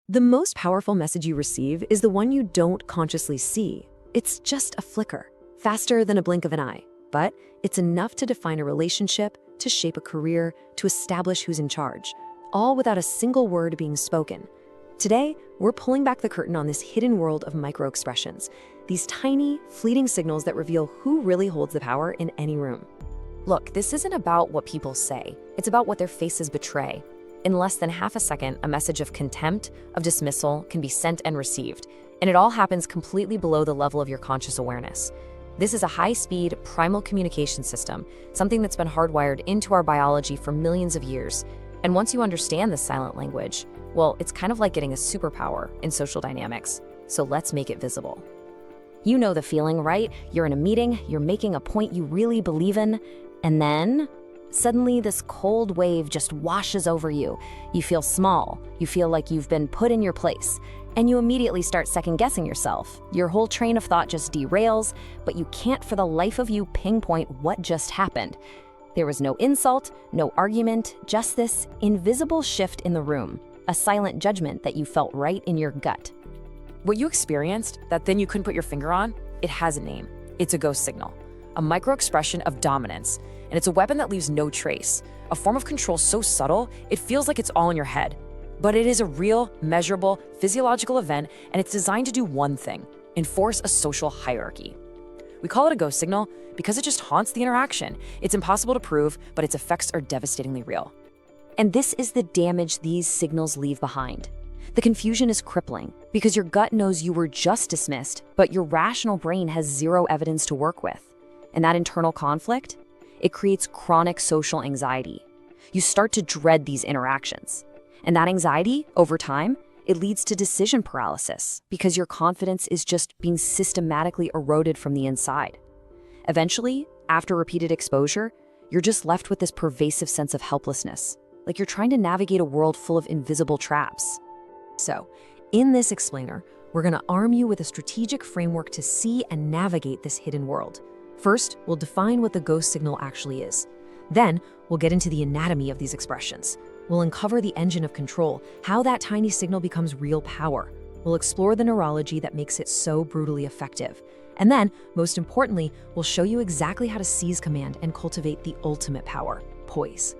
The most powerful message you receive is the one you don't consciously see. It's just a flicker, faster than a blink of an eye, but it's enough to define a relationship, to shape a career, to establish who's in charge, all without a single word being spoken. Today, we're pulling back the curtain on this hidden world of microexpressions, these tiny, fleeting signals that reveal who really holds the power in any room. Look, this isn't about what people say. It's about what their faces betray. In less than half a second, a message of contempt, of dismissal, can be sent and received, and it all happens completely below the level of your conscious awareness. This is a high-speed, primal communication system, something that's been hardwired into our biology for millions of years. And once you understand this silent language, well, it's kind of like getting a superpower in social dynamics. So let's make it visible. You know the feeling, right? You're in a meeting, you're making a point you really believe in, and then suddenly this cold wave just washes over you. You feel small, you feel like you've been put in your place, and you immediately start second-guessing yourself. Your whole train of thought just derails, but you can't for the life of you pinpoint what just happened. There was no insult, no argument, just this invisible shift in the room, a silent judgment that you felt right in your gut. What you experienced, that thing you couldn't put your finger on, it has a name. It's a ghost signal, a microexpression of dominance, and it's a weapon that leaves no trace, a form of control so subtle, it feels like it's all in your head. But it is a real, measurable, physiological event, and it's designed to do one thing: enforce a social hierarchy. We call it a ghost signal because it just haunts the interaction. It's impossible to prove, but its effects are devastatingly real. And this is the damage these signals leave behind. The confusion is crippling because your gut knows you were just dismissed, but your rational brain has zero evidence to work with. And that internal conflict, it creates chronic social anxiety. You start to dread these interactions. And that anxiety, over time, it leads to decision paralysis because your confidence is just being systematically eroded from the inside. Eventually, after repeated exposure, you're just left with this pervasive sense of helplessness, like you're trying to navigate a world full of invisible traps. So, in this explainer, we're going to arm you with a strategic framework to see and navigate this hidden world. First, we'll define what the ghost signal actually is. Then, we'll get into the anatomy of these expressions. We'll uncover the engine of control, how that tiny signal becomes real power. We'll explore the neurology that makes it so brutally effective. And then, most importantly, we'll show you exactly how to seize command and cultivate the ultimate power, poise.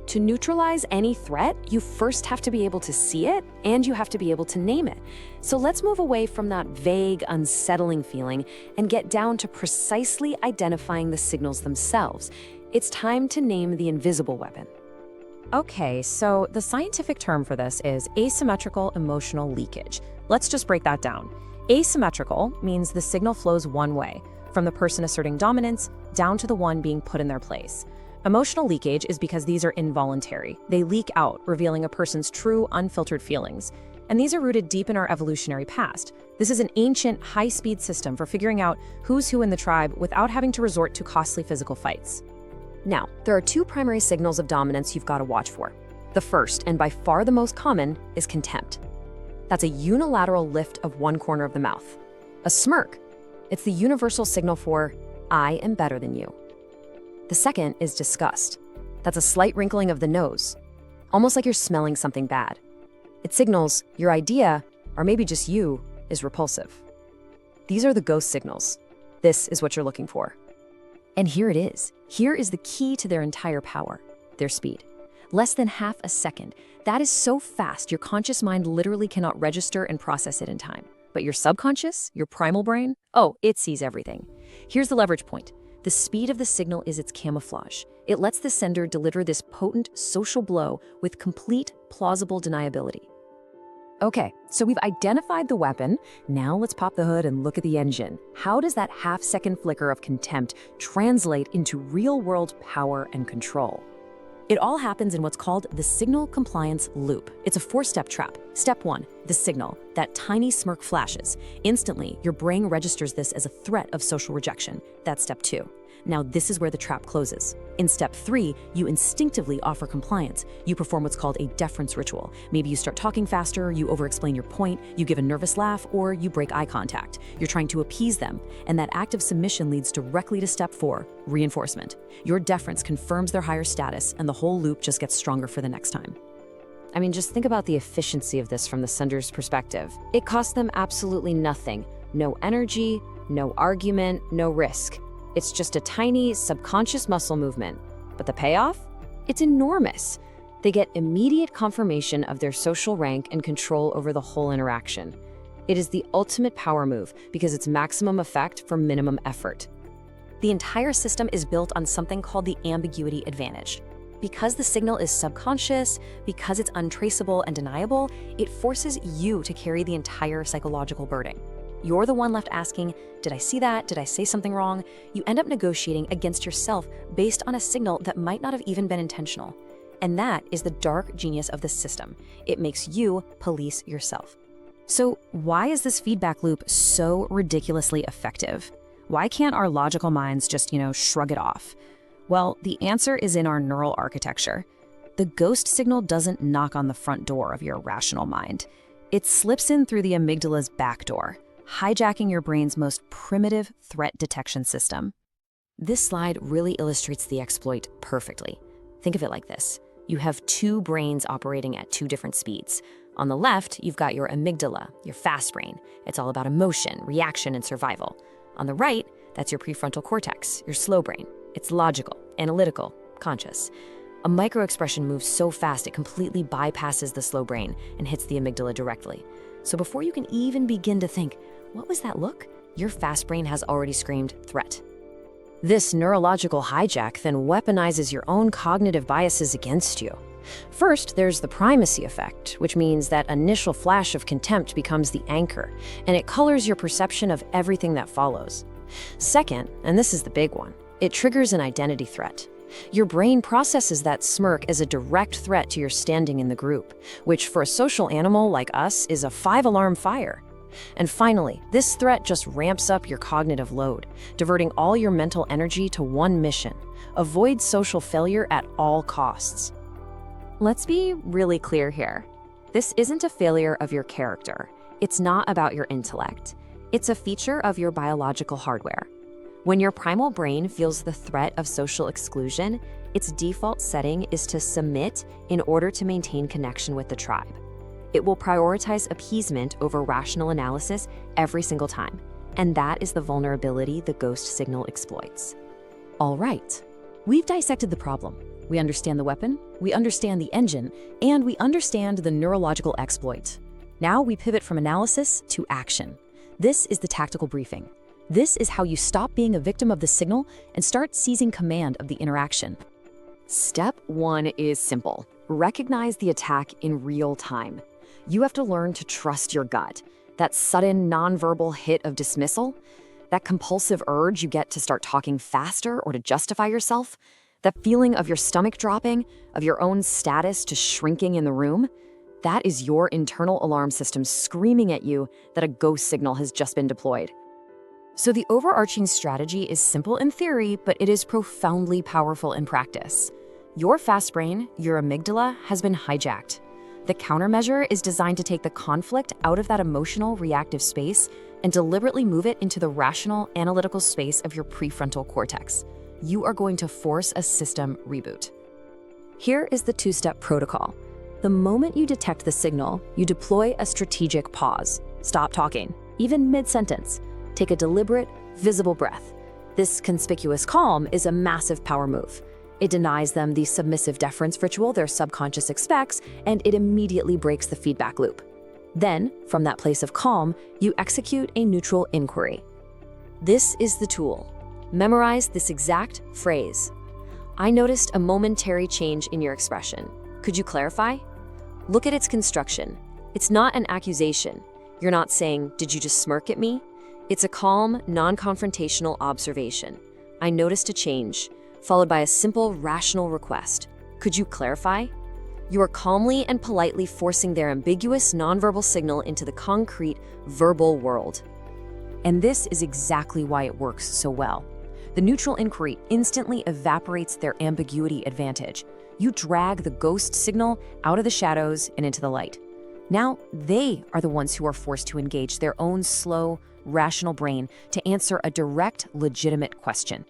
To neutralize any threat, you first have to be able to see it, and you have to be able to name it. So let's move away from that vague, unsettling feeling and get down to precisely identifying the signals themselves. It's time to name the invisible weapon. Okay, so the scientific term for this is asymmetrical emotional leakage. Let's just break that down. Asymmetrical means the signal flows one way, from the person asserting dominance down to the one being put in their place. Emotional leakage is because these are involuntary. They leak out, revealing a person's true, unfiltered feelings. And these are rooted deep in our evolutionary past. This is an ancient, high-speed system for figuring out who's who in the tribe without having to resort to costly physical fights. Now, there are two primary signals of dominance you've got to watch for. The first, and by far the most common, is contempt. That's a unilateral lift of one corner of the mouth. A smirk. It's the universal signal for, I am better than you. The second is disgust. That's a slight wrinkling of the nose, almost like you're smelling something bad. It signals your idea, or maybe just you, is repulsive. These are the ghost signals. This is what you're looking for. And here it is. Here is the key to their entire power, their speed. Less than half a second. That is so fast, your conscious mind literally cannot register and process it in time. But your subconscious, your primal brain, oh, it sees everything. Here's the leverage point. The speed of the signal is its camouflage. It lets the sender deliver this potent social blow with complete, plausible deniability. Okay, so we've identified the weapon. Now let's pop the hood and look at the engine. How does that half-second flicker of contempt translate into real-world power and control? It all happens in what's called the signal compliance loop. It's a 4-step trap. Step 1, the signal. That tiny smirk flashes. Instantly, your brain registers this as a threat of social rejection. That's step 2. Now this is where the trap closes. In step 3, you instinctively offer compliance. You perform what's called a deference ritual. Maybe you start talking faster, you over-explain your point, you give a nervous laugh, or you break eye contact. You're trying to appease them, and that act of submission leads directly to step 4, reinforcement. Your deference confirms their higher status, and the whole loop just gets stronger for the next time. I mean, just think about the efficiency of this from the sender's perspective. It costs them absolutely nothing. No energy, no argument, no risk. It's just a tiny subconscious muscle movement. But the payoff? It's enormous. They get immediate confirmation of their social rank and control over the whole interaction. It is the ultimate power move because it's maximum effect for minimum effort. The entire system is built on something called the ambiguity advantage. Because the signal is subconscious, because it's untraceable and deniable, it forces you to carry the entire psychological burden. You're the one left asking, did I see that? Did I say something wrong? You end up negotiating against yourself based on a signal that might not have even been intentional. And that is the dark genius of the system. It makes you police yourself. So why is this feedback loop so ridiculously effective? Why can't our logical minds just, shrug it off? Well, the answer is in our neural architecture. The ghost signal doesn't knock on the front door of your rational mind. It slips in through the amygdala's back door, hijacking your brain's most primitive threat detection system. This slide really illustrates the exploit perfectly. Think of it like this. You have two brains operating at two different speeds. On the left, you've got your amygdala, your fast brain. It's all about emotion, reaction, and survival. On the right, that's your prefrontal cortex, your slow brain. It's logical, analytical, conscious. A microexpression moves so fast it completely bypasses the slow brain and hits the amygdala directly. So before you can even begin to think, what was that look? Your fast brain has already screamed threat. This neurological hijack then weaponizes your own cognitive biases against you. First, there's the primacy effect, which means that initial flash of contempt becomes the anchor, and it colors your perception of everything that follows. Second, and this is the big one, it triggers an identity threat. Your brain processes that smirk as a direct threat to your standing in the group, which for a social animal like us is a 5-alarm fire. And finally, this threat just ramps up your cognitive load, diverting all your mental energy to one mission: avoid social failure at all costs. Let's be really clear here. This isn't a failure of your character. It's not about your intellect. It's a feature of your biological hardware. When your primal brain feels the threat of social exclusion, its default setting is to submit in order to maintain connection with the tribe. It will prioritize appeasement over rational analysis every single time, and that is the vulnerability the ghost signal exploits. All right, we've dissected the problem. We understand the weapon, we understand the engine, and we understand the neurological exploit. Now we pivot from analysis to action. This is the tactical briefing. This is how you stop being a victim of the signal and start seizing command of the interaction. Step 1 is simple. Recognize the attack in real time. You have to learn to trust your gut. That sudden nonverbal hit of dismissal, that compulsive urge you get to start talking faster or to justify yourself, that feeling of your stomach dropping, of your own status just shrinking in the room, that is your internal alarm system screaming at you that a ghost signal has just been deployed. So the overarching strategy is simple in theory, but it is profoundly powerful in practice. Your fast brain, your amygdala, has been hijacked. The countermeasure is designed to take the conflict out of that emotional, reactive space and deliberately move it into the rational, analytical space of your prefrontal cortex. You are going to force a system reboot. Here is the two-step protocol. The moment you detect the signal, you deploy a strategic pause. Stop talking, even mid-sentence. Take a deliberate, visible breath. This conspicuous calm is a massive power move. It denies them the submissive deference ritual their subconscious expects, and it immediately breaks the feedback loop. Then, from that place of calm, you execute a neutral inquiry. This is the tool. Memorize this exact phrase. I noticed a momentary change in your expression. Could you clarify? Look at its construction. It's not an accusation. You're not saying, "Did you just smirk at me?" It's a calm, non-confrontational observation. I noticed a change, followed by a simple, rational request. Could you clarify? You are calmly and politely forcing their ambiguous, nonverbal signal into the concrete, verbal world. And this is exactly why it works so well. The neutral inquiry instantly evaporates their ambiguity advantage. You drag the ghost signal out of the shadows and into the light. Now, they are the ones who are forced to engage their own slow, rational brain to answer a direct, legitimate question.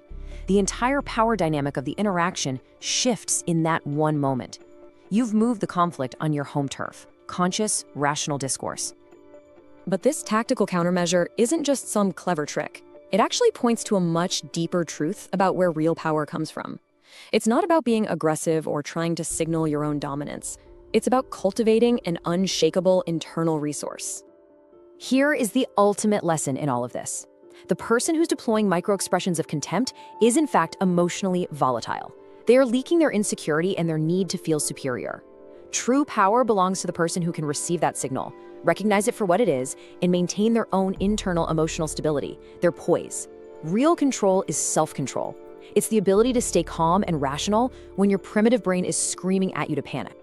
The entire power dynamic of the interaction shifts in that one moment. You've moved the conflict on your home turf, conscious, rational discourse. But this tactical countermeasure isn't just some clever trick. It actually points to a much deeper truth about where real power comes from. It's not about being aggressive or trying to signal your own dominance. It's about cultivating an unshakable internal resource. Here is the ultimate lesson in all of this. The person who's deploying microexpressions of contempt is in fact emotionally volatile. They are leaking their insecurity and their need to feel superior. True power belongs to the person who can receive that signal, recognize it for what it is, and maintain their own internal emotional stability, their poise. Real control is self-control. It's the ability to stay calm and rational when your primitive brain is screaming at you to panic.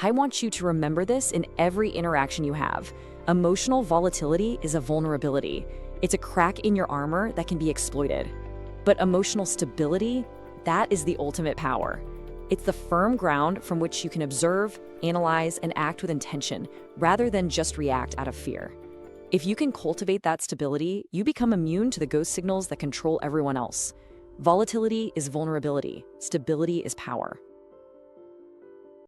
I want you to remember this in every interaction you have. Emotional volatility is a vulnerability. It's a crack in your armor that can be exploited. But emotional stability, that is the ultimate power. It's the firm ground from which you can observe, analyze, and act with intention, rather than just react out of fear. If you can cultivate that stability, you become immune to the ghost signals that control everyone else. Volatility is vulnerability. Stability is power.